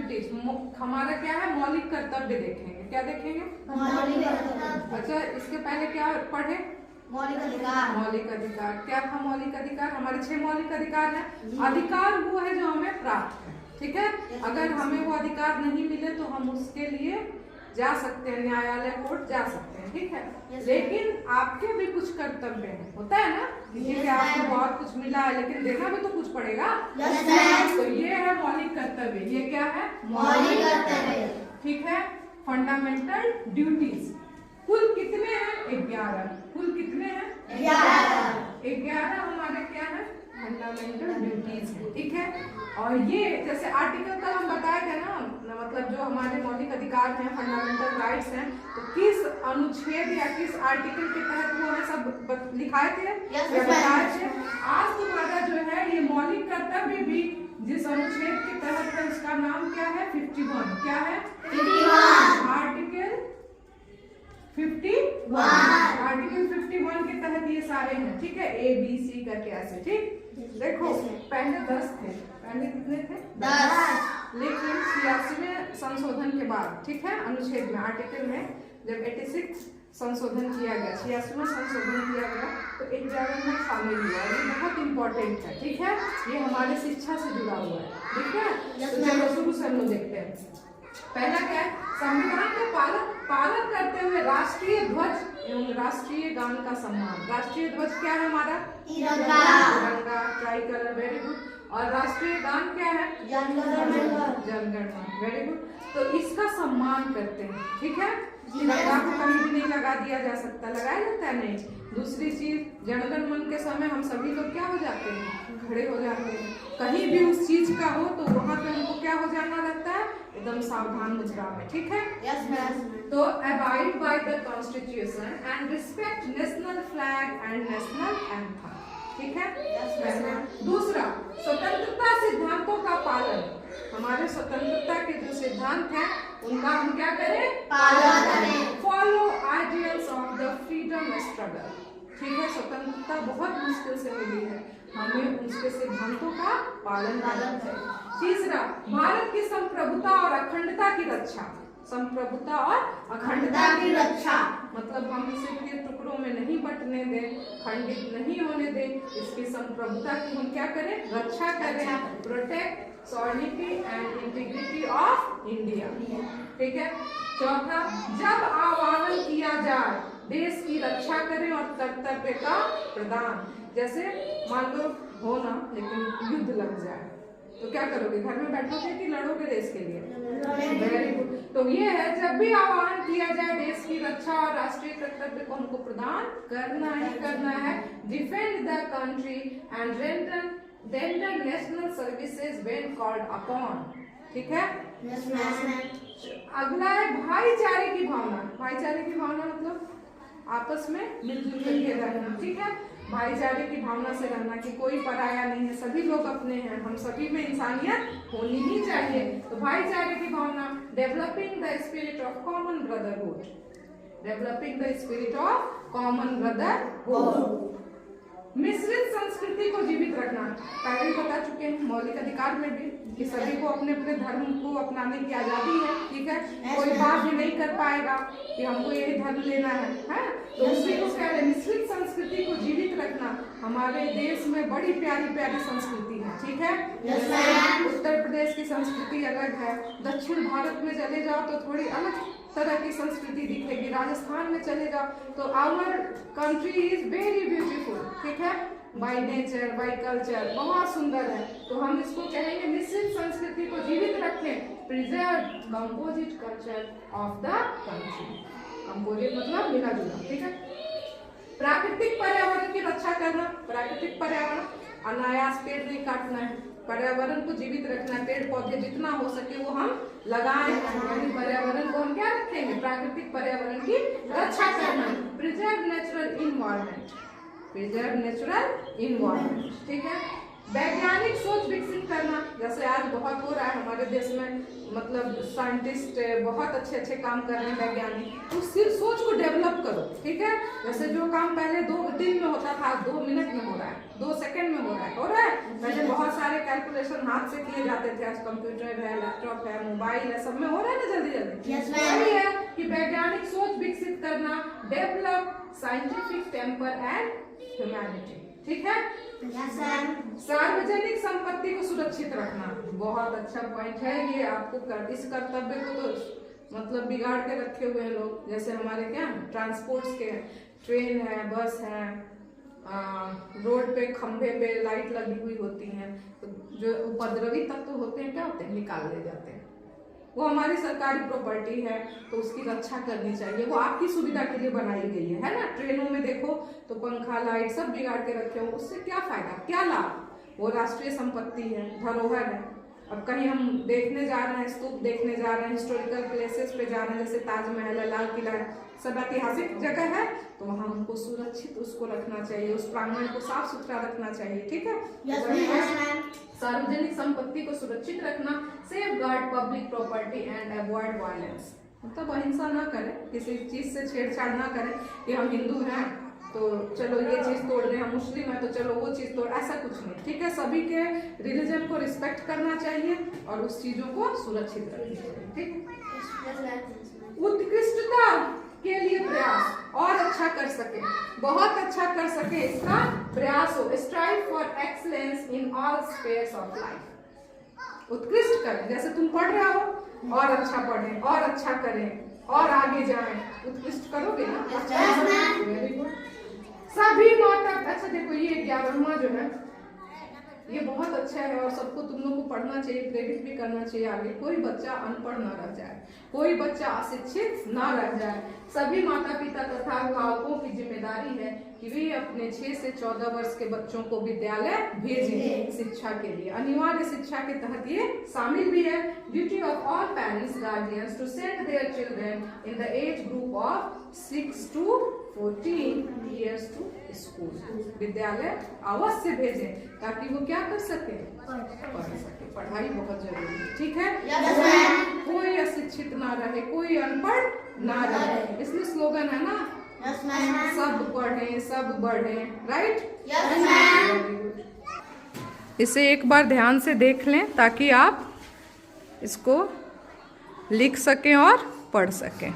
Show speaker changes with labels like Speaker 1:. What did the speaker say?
Speaker 1: Duties, हमारा क्या है मौलिक कर्तव्य देखेंगे। क्या देखेंगे?
Speaker 2: मौलिक कर्तव्य।
Speaker 1: अच्छा, इसके पहले क्या पढ़े?
Speaker 2: मौलिक अधिकार।
Speaker 1: मौलिक अधिकार क्या था? मौलिक अधिकार हमारे 6 मौलिक अधिकार हैं। अधिकार वो है जो हमें प्राप्त है, ठीक है। अगर हमें वो अधिकार नहीं मिले तो हम उसके लिए जा सकते हैं, न्यायालय कोर्ट जा सकते हैं, ठीक है। लेकिन आपके भी कुछ कर्तव्य हैं, होता है ना, कि आपको बहुत कुछ मिला है लेकिन देना भी तो कुछ पड़ेगा। तो ये है मौलिक कर्तव्य। ये क्या है?
Speaker 2: मौलिक कर्तव्य,
Speaker 1: ठीक है। फंडामेंटल ड्यूटीज कुल कितने हैं? 11। कुल कितने हैं? 11 हमारे क्या है? फंडामेंटल ड्यूटीज है, ठीक है। और ये जैसे आर्टिकल का हम बताए थे ना, मतलब जो हमारे मौलिक अधिकार हैं, फंडामेंटल राइट्स हैं, तो किस अनुच्छेद या किस आर्टिकल के तहत वो हमें सब लिखाए थे या बताए थे। आज तुम्हारा जो है ये मौलिक कर्तव्य भी जिस अनुच्छेद के तहत है उसका नाम क्या है? 51। क्या है?
Speaker 2: 51।
Speaker 1: आर्टिकल 51। आर्टिकल 51 के तहत ये सारे हैं, ठीक है। A B C करके ऐसे, ठीक। देखो पहले 10 थे, पहले कितने थे?
Speaker 2: 10।
Speaker 1: लेकिन 86वें संशोधन के बाद, ठीक है, अनुच्छेद में आर्टिकल में जब 86 संशोधन किया गया, 86वां संशोधन किया गया, तो 11 में शामिल हुआ। ये बहुत इंपॉर्टेंट है, ठीक है। ये हमारे शिक्षा से जुड़ा हुआ है, ठीक है। तो चलो शुरू से हम लोग देखते हैं। पहला क्या है? संविधान के पालन करते हुए राष्ट्रीय ध्वज एवं राष्ट्रीय गान का सम्मान। राष्ट्रीय ध्वज क्या है हमारा? तिरंगा, ट्राई कलर, वेरी गुड। और राष्ट्रीय गान क्या है? जन गण मन, वेरी गुड। तो इसका सम्मान करते हैं, ठीक है। तिरंगा को कहीं भी नहीं लगा दिया जा सकता, लगाया जाता है नहीं। दूसरी चीज, जनगण मन के समय हम सभी लोग क्या हो जाते हैं? खड़े हो जाते हैं। कहीं भी उस चीज का हो तो वहाँ पे हमको क्या हो जाना रहता है? एकदम सावधान मुद्रा में, ठीक है। तो abide by the constitution and respect national flag and national anthem, ठीक है। दूसरा, स्वतंत्रता सिद्धांतों का पालन। हमारे स्वतंत्रता के जो सिद्धांत हैं उनका हम क्या करें?
Speaker 2: पालन करें।
Speaker 1: Follow ideals of the freedom struggle, ठीक है। स्वतंत्रता बहुत मुश्किल से मिली है, हमें उसके सिद्धांतों का पालन करना चाहिए। तीसरा, भारत की संप्रभुता और अखंडता की रक्षा। संप्रभुता और अखंडता की रक्षा मतलब हम इसे के टुकड़ों में नहीं बंटने दें, खंडित नहीं होने दें। इसकी संप्रभुता की हम क्या करें? रक्षा करें। Protect sovereignty and integrity of India, ठीक है। चौथा, जब आह्वान किया जाए देश की रक्षा करें और कर्तव्य का प्रदान। जैसे मान लो हो ना, लेकिन युद्ध लग जाए तो क्या करोगे? घर में बैठोगे कि लड़ोगे देश के लिए? Very good. तो ये है, जब भी आह्वान किया जाए देश की रक्षा और राष्ट्रीय कर्तव्य को हमको प्रदान करना ही करना है। Defend the country and render national services when called upon, ठीक है। अगला है भाईचारे की भावना। भाईचारे की भावना मतलब आपस में मिलजुल करके रहना, ठीक है। भाईचारे की भावना से रहना कि कोई पराया नहीं है, सभी लोग अपने हैं, हम सभी में इंसानियत होनी ही चाहिए। तो भाईचारे की भावना, developing the spirit of common brotherhood, developing the spirit of common brotherhood. मिश्रित संस्कृति को जीवित रखना, पहले ही बता चुके हैं मौलिक अधिकार में भी कि सभी को अपने अपने धर्म को अपनाने की आजादी है, ठीक है। कोई बात भी नहीं कर पाएगा कि हमको यही धर्म लेना है। तो उसी को कह रहे मिश्रित संस्कृति को जीवित रखना। हमारे देश में बड़ी प्यारी प्यारी संस्कृति है, ठीक है। उत्तर प्रदेश की संस्कृति अलग है, दक्षिण भारत में चले जाओ तो थोड़ी अलग तरह की संस्कृति दिखेगी, राजस्थान में चले जाओ तो our country is very beautiful, ठीक है। बाय नेचर, बाय कल्चर बहुत सुंदर है। तो हम इसको कहेंगे मिश्रित संस्कृति को जीवित रखें, preserve composite culture of the country. Composite मतलब मिला जुला, ठीक है। प्राकृतिक पर्यावरण की रक्षा करना, प्राकृतिक पर्यावरण, अनायास पेड़ नहीं काटना है, पर्यावरण को जीवित रखना है। पेड़ पौधे जितना हो सके वो हम लगाएं, यानी पर्यावरण को हम क्या रखेंगे? प्राकृतिक पर्यावरण की रक्षा करना। Preserve natural environment, preserve natural environment, ठीक है। वैज्ञानिक सोच विकसित करना, जैसे आज बहुत हो रहा है हमारे देश में, मतलब साइंटिस्ट बहुत अच्छे अच्छे काम कर रहे हैं वैज्ञानिक, तो उस सोच को डेवलप करो, ठीक है। जैसे जो काम पहले 2 दिन में होता था 2 मिनट में हो रहा है, 2 सेकंड में हो रहा है। पहले बहुत सारे कैलकुलेशन हाथ से किए जाते थे, आज कंप्यूटर है, लैपटॉप है, मोबाइल है, सब में हो रहा है ना जल्दी जल्दी।
Speaker 2: Yes,
Speaker 1: वही है कि वैज्ञानिक सोच विकसित करना, develop scientific temper and humanity, ठीक है।
Speaker 2: Yes, sir.
Speaker 1: सार्वजनिक संपत्ति को सुरक्षित रखना, बहुत अच्छा पॉइंट है ये। आपको इस कर्तव्य को तो मतलब बिगाड़ के रखे हुए हैं लोग, जैसे हमारे क्या ट्रांसपोर्ट्स के, ट्रेन है, बस है, रोड पे खंभे पे लाइट लगी हुई होती हैं, तो जो उपद्रवी तत्व होते हैं क्या होते हैं, निकाल ले जाते हैं। वो हमारी सरकारी प्रॉपर्टी है, तो उसकी रक्षा करनी चाहिए, वो आपकी सुविधा के लिए बनाई गई है ना। ट्रेनों में देखो तो पंखा लाइट सब बिगाड़ के रखे हो, उससे क्या फायदा, क्या लाभ? वो राष्ट्रीय संपत्ति है, धरोहर है। अब कहीं हम देखने जा रहे हैं, स्तूप देखने जा रहे हैं, हिस्टोरिकल प्लेसेस पे जा रहे हैं, जैसे ताजमहल है, लाल किला है, सब ऐतिहासिक जगह है, तो वहाँ हमको सुरक्षित उसको रखना चाहिए, उस प्रांगण को साफ सुथरा रखना चाहिए, ठीक है।
Speaker 2: Yes, ma'am.
Speaker 1: सार्वजनिक संपत्ति को सुरक्षित रखना, safe guard public property and avoid violence, मतलब अहिंसा ना करें, किसी चीज से छेड़छाड़ ना करें कि हम हिंदू हैं तो चलो ये चीज तोड़ दें, हम मुस्लिम हैं तो चलो वो चीज तोड़, ऐसा कुछ नहीं, ठीक है। सभी के रिलीजन को रिस्पेक्ट करना चाहिए और उस चीजों को सुरक्षित रखना चाहिए, ठीक। उत्कृष्टता के लिए प्रयास, और अच्छा कर सके, बहुत अच्छा कर सके, इसका प्रयास हो। Strive for excellence in all spheres of life, उत्कृष्ट करें, जैसे तुम पढ़ रहे हो और अच्छा पढ़ें और अच्छा करें और आगे जाएं, उत्कृष्ट करोगे ना। Very good. सभी माता, अच्छा देखो ये 11वां जो है ये बहुत अच्छा है और सबको तुम लोग को पढ़ना चाहिए, प्रेरित भी करना चाहिए आगे। कोई बच्चा अनपढ़ ना रह जाए, कोई बच्चा अशिक्षित ना रह जाए। सभी माता पिता तथा अभिभावकों की जिम्मेदारी है कि वे अपने 6 से 14 वर्ष के बच्चों को विद्यालय भेजें शिक्षा के लिए। अनिवार्य शिक्षा के तहत ये शामिल भी है। Duty of all parents guardians to send their children in the age group of 6 to 14 years to school, विद्यालय अवश्य भेजें ताकि वो क्या कर सके, पढ़ सके। पढ़ाई बहुत जरूरी है, ठीक है।
Speaker 2: Yes, ma'am.
Speaker 1: कोई अशिक्षित ना रहे, कोई अनपढ़ ना रहे, इसलिए स्लोगन है ना,
Speaker 2: Yes, ma'am.
Speaker 1: सब पढ़ें सब बढ़ें, right.
Speaker 2: Yes, ma'am.
Speaker 1: Very good. इसे एक बार ध्यान से देख लें ताकि आप इसको लिख सकें और पढ़ सकें।